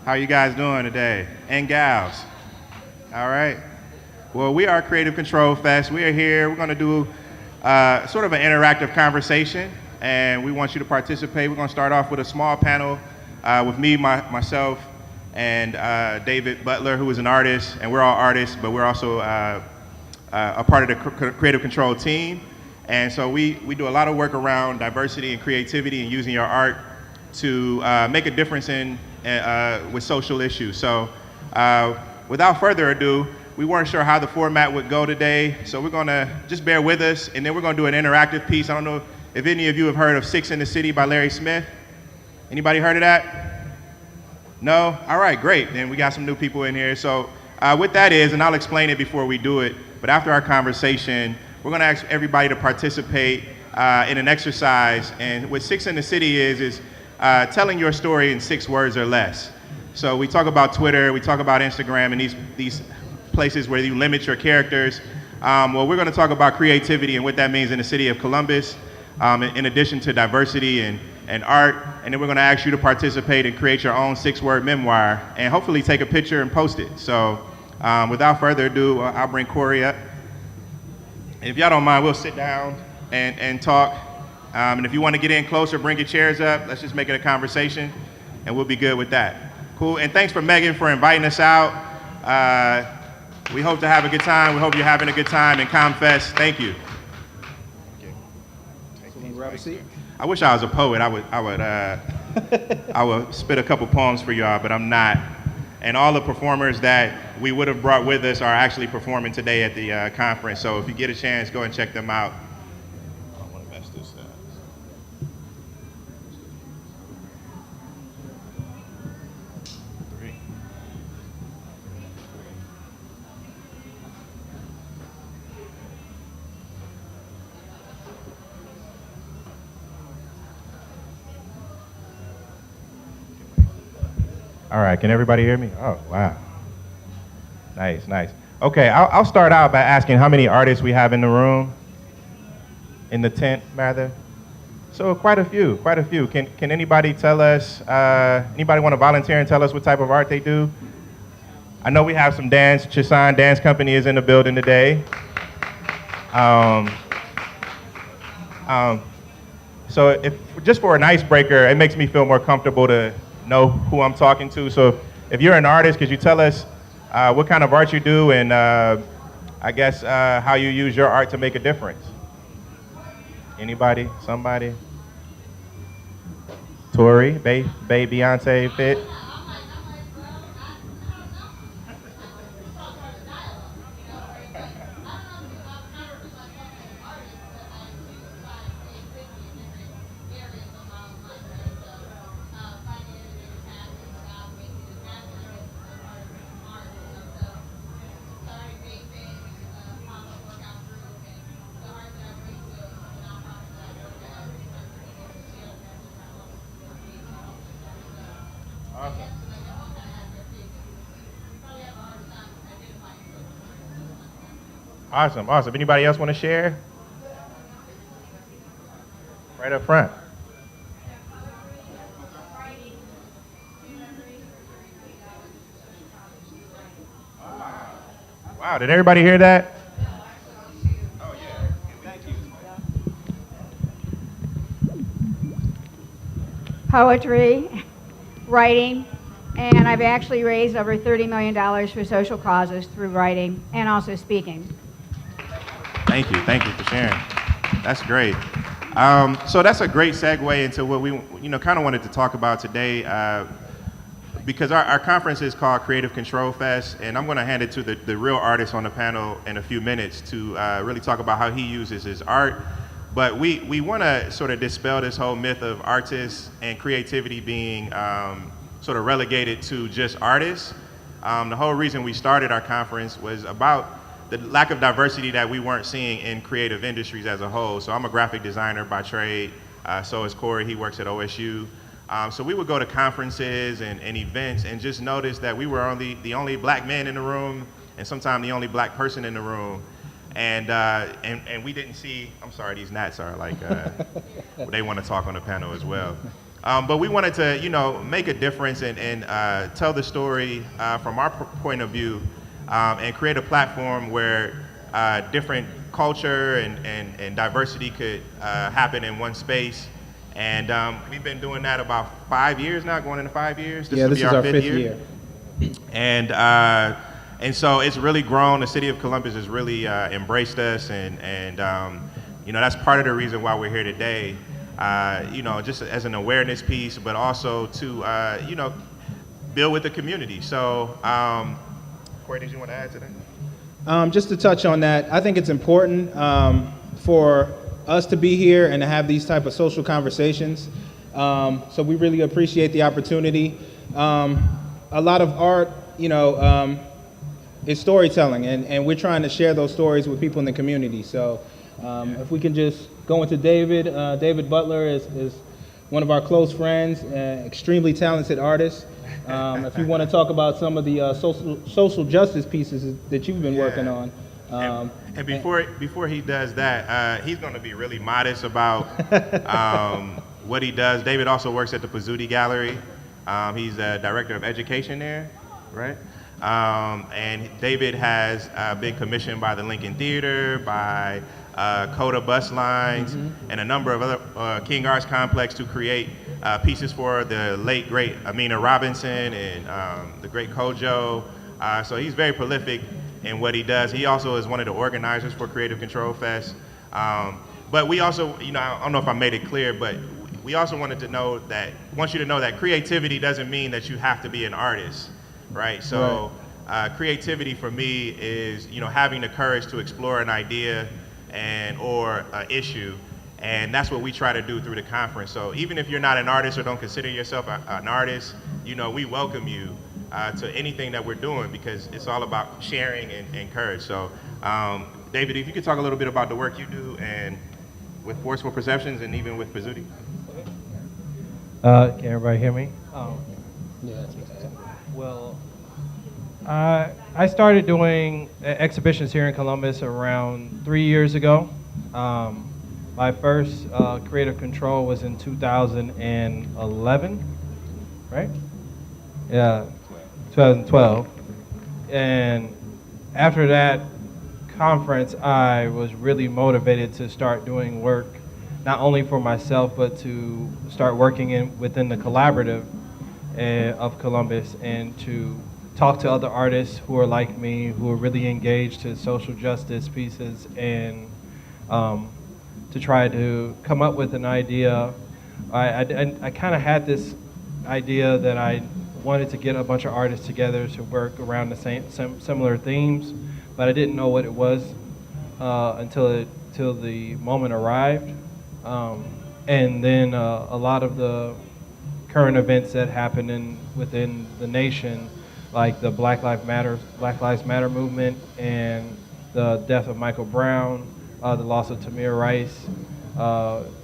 How you guys doing today? And gals? All right. Well, we are Creative Control Fest. We are here. We're going to do sort of an interactive conversation, and we want you to participate. We're going to start off with a small panel with me, myself, and David Butler, who is an artist, and we're all artists, but we're also a part of the Creative Control team. And so we do a lot of work around diversity and creativity and using your art to make a difference with social issues. So without further ado, we weren't sure how the format would go today, so we're gonna just bear with us, and then we're gonna do an interactive piece. I don't know if any of you have heard of Six in the City by Larry Smith. Anybody heard of that? No? All right, great. Then we got some new people in here. So what that is, and I'll explain it before we do it, but after our conversation, we're gonna ask everybody to participate in an exercise, and what Six in the City is telling your story in 6 words or less. So we talk about Twitter, we talk about Instagram, and these places where you limit your characters. Well, we're going to talk about creativity and what that means in the city of Columbus, in addition to diversity and art. And then we're going to ask you to participate and create your own 6-word memoir and hopefully take a picture and post it. So without further ado, I'll bring Corey up. If y'all don't mind, we'll sit down and talk. And if you want to get in closer, bring your chairs up. Let's just make it a conversation, and we'll be good with that. Cool. And thanks for Megan for inviting us out. We hope to have a good time. We hope you're having a good time in ComFest. Thank you. Grab a seat. I wish I was a poet. I would spit a couple poems for y'all, but I'm not. And all the performers that we would have brought with us are actually performing today at the conference. So if you get a chance, go and check them out. I don't want to mess this up. All right, can everybody hear me? Oh, wow. Nice, nice. Okay, I'll start out by asking how many artists we have in the room, in the tent, rather. So quite a few. Can anybody tell us, anybody want to volunteer and tell us what type of art they do? I know we have some dance, Chisan Dance Company is in the building today. So if just for an icebreaker, it makes me feel more comfortable to know who I'm talking to. So if you're an artist, could you tell us what kind of art you do and I guess how you use your art to make a difference? Anybody? Somebody? Tori? Bae, Beyonce, Fit? Awesome. Anybody else want to share? Right up front. Wow, did everybody hear that? Oh, yeah. Thank you. Poetry, writing, and I've actually raised over $30 million for social causes through writing and also speaking. Thank you for sharing. That's great. So that's a great segue into what we, kind of wanted to talk about today, because our conference is called Creative Control Fest, and I'm going to hand it to the real artist on the panel in a few minutes to really talk about how he uses his art. But we want to sort of dispel this whole myth of artists and creativity being sort of relegated to just artists. The whole reason we started our conference was about the lack of diversity that we weren't seeing in creative industries as a whole. So I'm a graphic designer by trade, so is Corey, he works at OSU. So we would go to conferences and events and just notice that we were the only black man in the room and sometimes the only black person in the room. And we didn't see, I'm sorry, these gnats are like, they want to talk on the panel as well. But we wanted to, make a difference and tell the story from our point of view, and create a platform where different culture and diversity could happen in one space. And we've been doing that about 5 years now, going into 5 years. This is our fifth year. And so it's really grown. The city of Columbus has really embraced us, and that's part of the reason why we're here today. Just as an awareness piece, but also to build with the community. So, Corey, did you want to add to that? Just to touch on that, I think it's important for us to be here and to have these type of social conversations. So we really appreciate the opportunity. A lot of art, is storytelling, and we're trying to share those stories with people in the community. So if we can just go into David. David Butler is one of our close friends, extremely talented artist. If you want to talk about some of the social justice pieces that you've been working on. And before he does that, he's going to be really modest about what he does. David also works at the Pizzuti Gallery. He's the director of education there, right? And David has been commissioned by the Lincoln Theater, by Coda Bus Lines, and a number of other King Arts Complex to create pieces for the late, great Amina Robinson and the great Kojo. So he's very prolific in what he does. He also is one of the organizers for Creative Control Fest. But we also, I don't know if I made it clear, but we also want you to know that creativity doesn't mean that you have to be an artist, right? So creativity for me is, having the courage to explore an idea or an issue, and that's what we try to do through the conference. So even if you're not an artist or don't consider yourself an artist, we welcome you to anything that we're doing, because it's all about sharing and courage. So David, if you could talk a little bit about the work you do and with Forceful Perceptions and even with Pizzuti. Can everybody hear me? Yeah. Well, I started doing exhibitions here in Columbus around 3 years ago. My first Creative Control was in 2011, right? Yeah, 2012. And after that conference, I was really motivated to start doing work, not only for myself, but to start working within the collaborative of Columbus, and to talk to other artists who are like me, who are really engaged to social justice pieces, and to try to come up with an idea. I kind of had this idea that I wanted to get a bunch of artists together to work around the similar themes, but I didn't know what it was until the moment arrived. And then a lot of the current events that happen within the nation, like the Black Lives Matter movement, and the death of Michael Brown, the loss of Tamir Rice,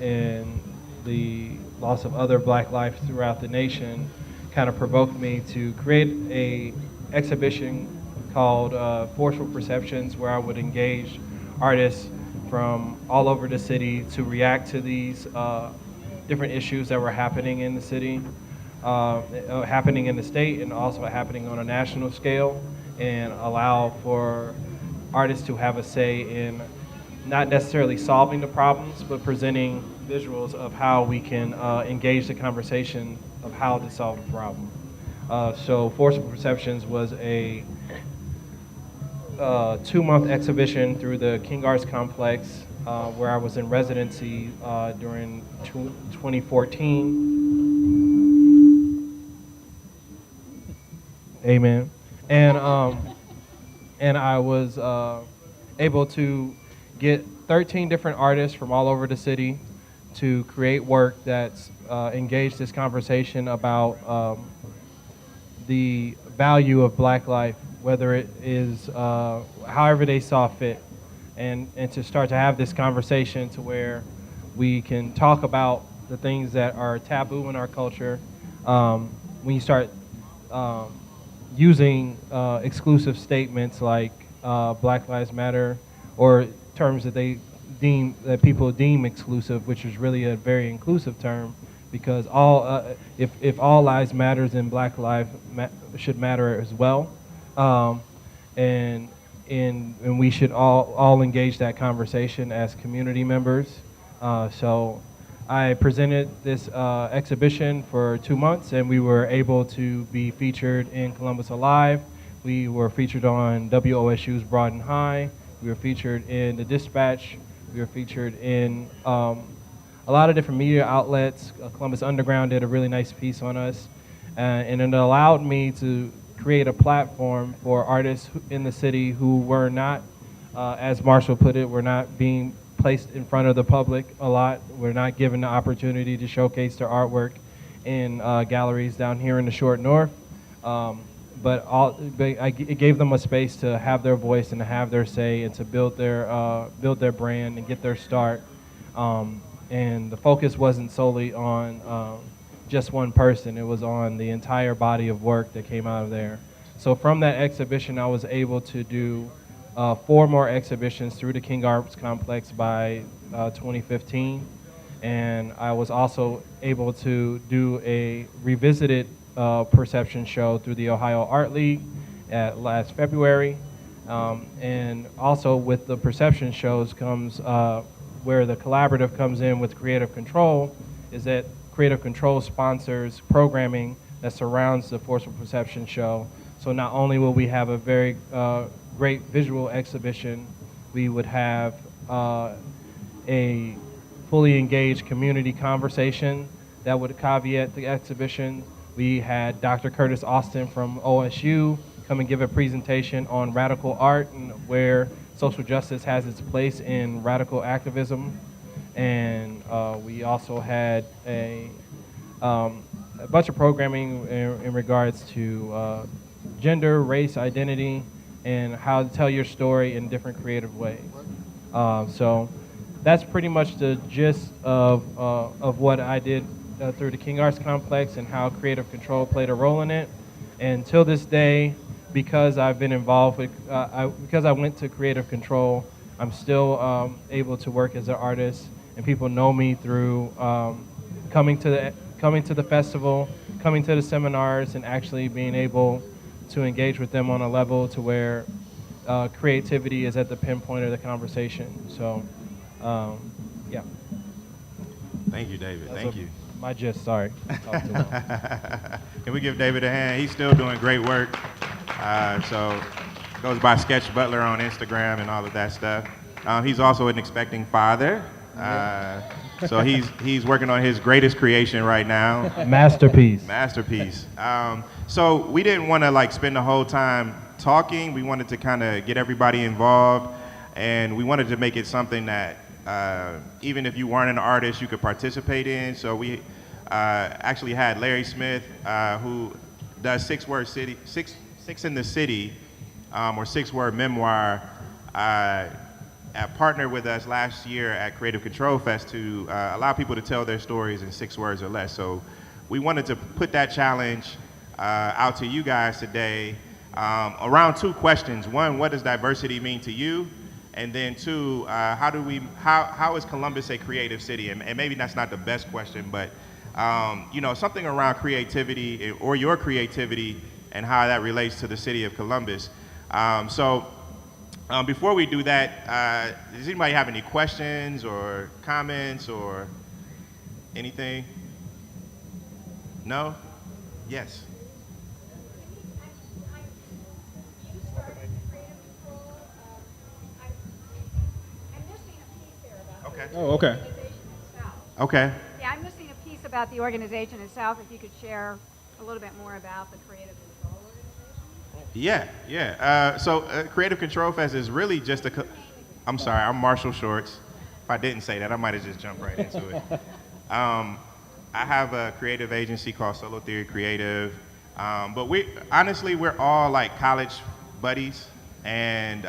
and the loss of other Black lives throughout the nation, kind of provoked me to create a exhibition called Forceful Perceptions, where I would engage artists from all over the city to react to these different issues that were happening in the city, happening in the state, and also happening on a national scale, and allow for artists to have a say in not necessarily solving the problems, but presenting visuals of how we can engage the conversation of how to solve the problem. So Forceful Perceptions was a 2-month exhibition through the King Arts Complex, where I was in residency during 2014. Amen. And I was able to get 13 different artists from all over the city to create work that's engaged this conversation about the value of Black life, whether it is however they saw fit, and to start to have this conversation to where we can talk about the things that are taboo in our culture. When you start using exclusive statements like Black Lives Matter, or terms that people deem exclusive, which is really a very inclusive term, because if all lives matters, then Black lives should matter as well, and and we should all engage that conversation as community members. So I presented this exhibition for 2 months, and we were able to be featured in Columbus Alive. We were featured on WOSU's Broad and High. We were featured in the Dispatch. We were featured in a lot of different media outlets. Columbus Underground did a really nice piece on us, and it allowed me to create a platform for artists in the city who were not, as Marshall put it, were not being placed in front of the public a lot. We're not given the opportunity to showcase their artwork in galleries down here in the Short North. But it gave them a space to have their voice and to have their say and to build their brand and get their start. And the focus wasn't solely on just one person. It was on the entire body of work that came out of there. So from that exhibition, I was able to do 4 more exhibitions through the King Arts Complex by 2015. And I was also able to do a revisited perception show through the Ohio Art League at last February. And also with the perception shows comes where the collaborative comes in with Creative Control, is that Creative Control sponsors programming that surrounds the Forceful Perception show. So not only will we have a very great visual exhibition, we would have a fully engaged community conversation that would caveat the exhibition. We had Dr. Curtis Austin from OSU come and give a presentation on radical art and where social justice has its place in radical activism. And we also had a bunch of programming in regards to gender, race, identity, and how to tell your story in different creative ways. So that's pretty much the gist of what I did through the King Arts Complex and how Creative Control played a role in it. And till this day, because I've been involved with, because I went to Creative Control, I'm still able to work as an artist, and people know me through coming to the festival, coming to the seminars, and actually being able to engage with them on a level to where creativity is at the pinpoint of the conversation. So, yeah. Thank you, David. Thank you. My gist, sorry. Talked too long. Can we give David a hand? He's still doing great work. So goes by Sketch Butler on Instagram and all of that stuff. He's also an expecting father. So he's working on his greatest creation right now. Masterpiece. Masterpiece. So we didn't want to spend the whole time talking. We wanted to kind of get everybody involved, and we wanted to make it something that even if you weren't an artist, you could participate in. So we actually had Larry Smith, who does Six in the City, or 6-word memoir, partnered with us last year at Creative Control Fest to allow people to tell their stories in 6 words or less. So we wanted to put that challenge out to you guys today around 2 questions. 1, what does diversity mean to you? And then 2, how is Columbus a creative city? And maybe that's not the best question, but something around creativity or your creativity and how that relates to the city of Columbus. Before we do that, does anybody have any questions or comments or anything? No? Yes. Okay. Oh, okay. Okay. Yeah, I'm missing a piece about the organization itself. If you could share a little bit more about the Creative Control organization. Yeah. So Creative Control Fest is really just I'm sorry, I'm Marshall Shorts. If I didn't say that, I might have just jumped right into it. I have a creative agency called Solo Theory Creative. But we're all college buddies, and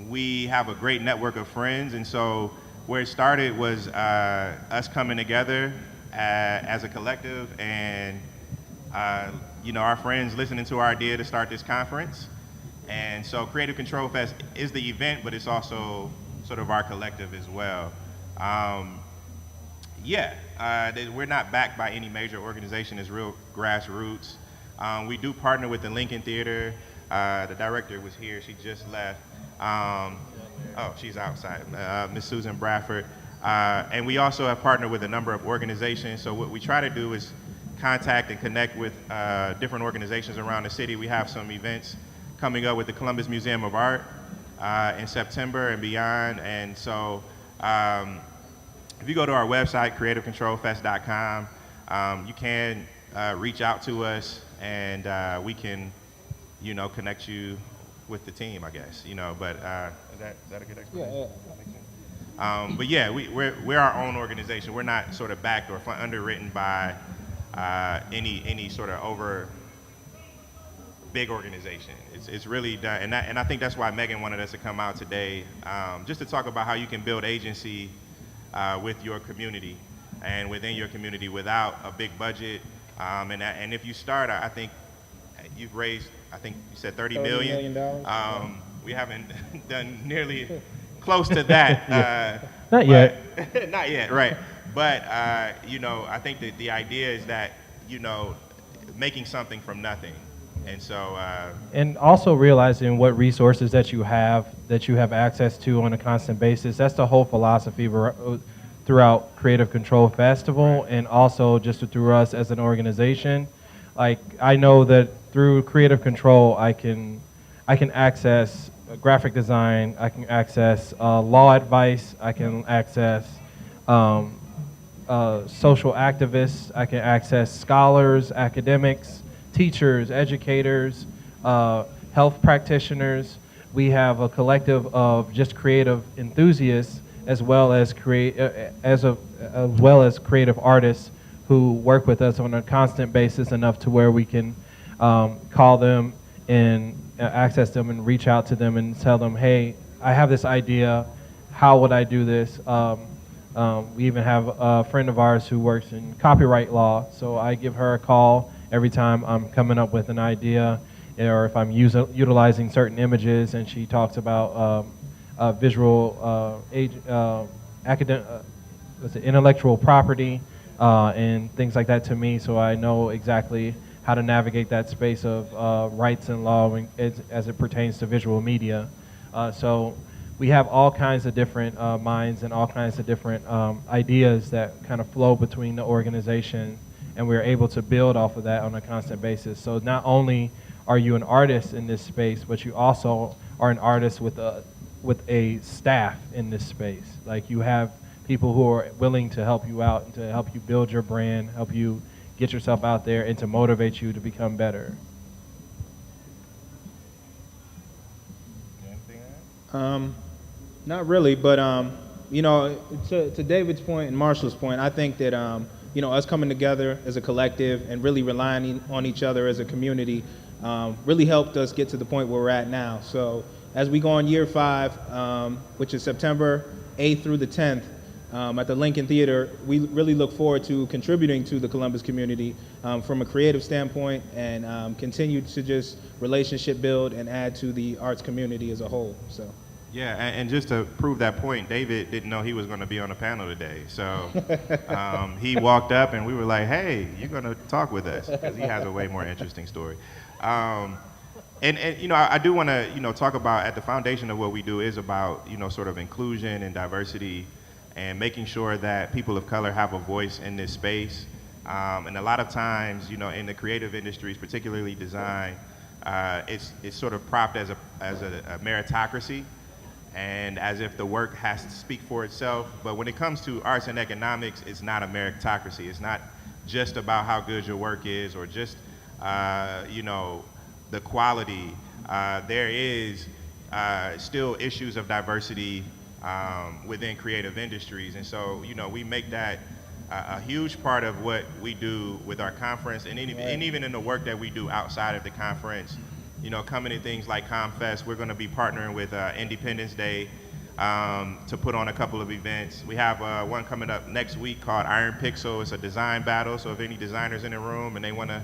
we have a great network of friends. And so where it started was us coming together as a collective, and our friends listening to our idea to start this conference. And so Creative Control Fest is the event, but it's also sort of our collective as well. We're not backed by any major organization. It's real grassroots. We do partner with the Lincoln Theater. The director was here. She just left. Oh, she's outside. Miss Susan Bradford. And we also have partnered with a number of organizations. So what we try to do is contact and connect with different organizations around the city. We have some events coming up with the Columbus Museum of Art in September and beyond. And so if you go to our website, creativecontrolfest.com, you can reach out to us, and we can, connect you with the team, I guess. But is that a good explanation? Yeah. But yeah, we're our own organization. We're not sort of backed or underwritten by any sort of over big organization. It's really done, and I think that's why Megan wanted us to come out today, just to talk about how you can build agency with your community and within your community without a big budget. And if you start, I think you've raised, I think you said $30 million. We haven't done nearly close to that. Not yet. Not yet, right. But, I think that the idea is that, making something from nothing. And so. And also realizing what resources that you have access to on a constant basis. That's the whole philosophy throughout Creative Control Festival, right. And also just through us as an organization. Like, I know that through Creative Control, I can access graphic design, I can access law advice, I can access social activists, I can access scholars, academics, teachers, educators, health practitioners. We have a collective of just creative enthusiasts, as well as creative artists who work with us on a constant basis, enough to where we can call them and access them and reach out to them and tell them, hey, I have this idea. How would I do this? We even have a friend of ours who works in copyright law, so I give her a call every time I'm coming up with an idea, or if I'm utilizing certain images, and she talks about visual intellectual property and things like that to me, so I know exactly how to navigate that space of rights and law as it pertains to visual media. So we have all kinds of different minds and all kinds of different ideas that kind of flow between the organization, and we're able to build off of that on a constant basis. So not only are you an artist in this space, but you also are an artist with a staff in this space. Like, you have people who are willing to help you out and to help you build your brand, help you get yourself out there, and to motivate you to become better. Not really, but to David's point and Marshall's point, I think that us coming together as a collective and really relying on each other as a community really helped us get to the point where we're at now. So as we go on year 5, which is September 8th through the 10th, at the Lincoln Theater, we really look forward to contributing to the Columbus community from a creative standpoint, and continue to just relationship build and add to the arts community as a whole. So. Yeah, and just to prove that point, David didn't know he was going to be on the panel today. So he walked up and we were like, hey, you're going to talk with us, because he has a way more interesting story. And I do want to, talk about, at the foundation of what we do is about, sort of inclusion and diversity, and making sure that people of color have a voice in this space. And a lot of times, in the creative industries, particularly design, it's sort of propped as a meritocracy, and as if the work has to speak for itself. But when it comes to arts and economics, it's not a meritocracy. It's not just about how good your work is, or just, the quality. There is still issues of diversity within creative industries. And so, we make that a huge part of what we do with our conference, and even in the work that we do outside of the conference. Coming to things like ComFest, we're going to be partnering with Independence Day to put on a couple of events. We have one coming up next week called Iron Pixel. It's a design battle, so if any designers in the room and they want to,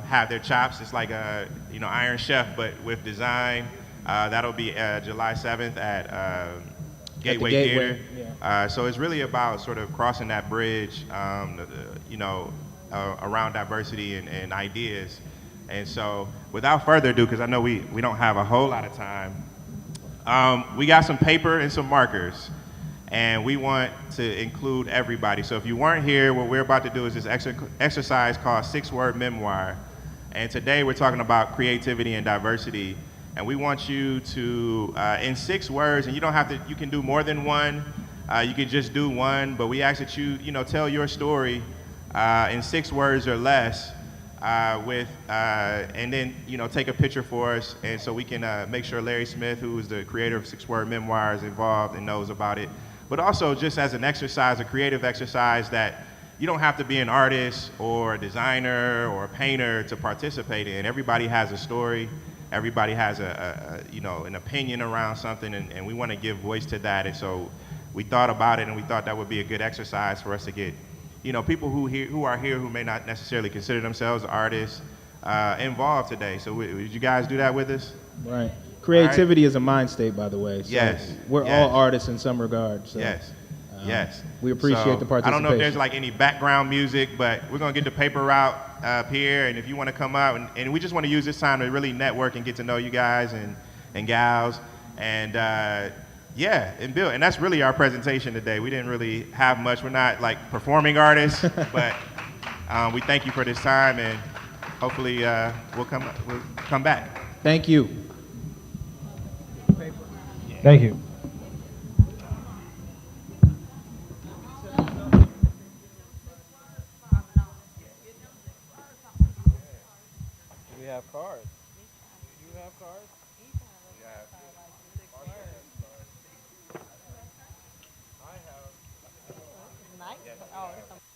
have their chops, it's like a, Iron Chef, but with design. That'll be July 7th at Gateway Gateway, Theater. yeah. So it's really about sort of crossing that bridge, around diversity and ideas. And so, without further ado, because I know we don't have a whole lot of time, we got some paper and some markers, and we want to include everybody. So if you weren't here, what we're about to do is this exercise called 6-Word Memoir. And today we're talking about creativity and diversity. And we want you to, in 6 words, and you don't have to, you can do more than one. You can just do one, but we ask that you tell your story in 6 words or less, and then take a picture for us, and so we can make sure Larry Smith, who is the creator of 6-Word Memoir, is involved and knows about it. But also just as an exercise, a creative exercise, that you don't have to be an artist or a designer or a painter to participate in. Everybody has a story. Everybody has an opinion around something, and we want to give voice to that. And so we thought about it, and we thought that would be a good exercise for us to get people who are here who may not necessarily consider themselves artists involved today. So would you guys do that with us? Right. Creativity is a mind state, by the way. So Yes. We're Yes. all artists in some regard. So, Yes. Yes. We appreciate the I participation. don't know if there's like any background music, but we're going to get the paper out up here, and if you want to come out, and we just want to use this time to really network and get to know you guys and gals, and and build. And that's really our presentation today. We didn't really have much. We're not like performing artists, but we thank you for this time, and hopefully we'll come back. Thank you. Thank you. We have cards. You have cards? I have.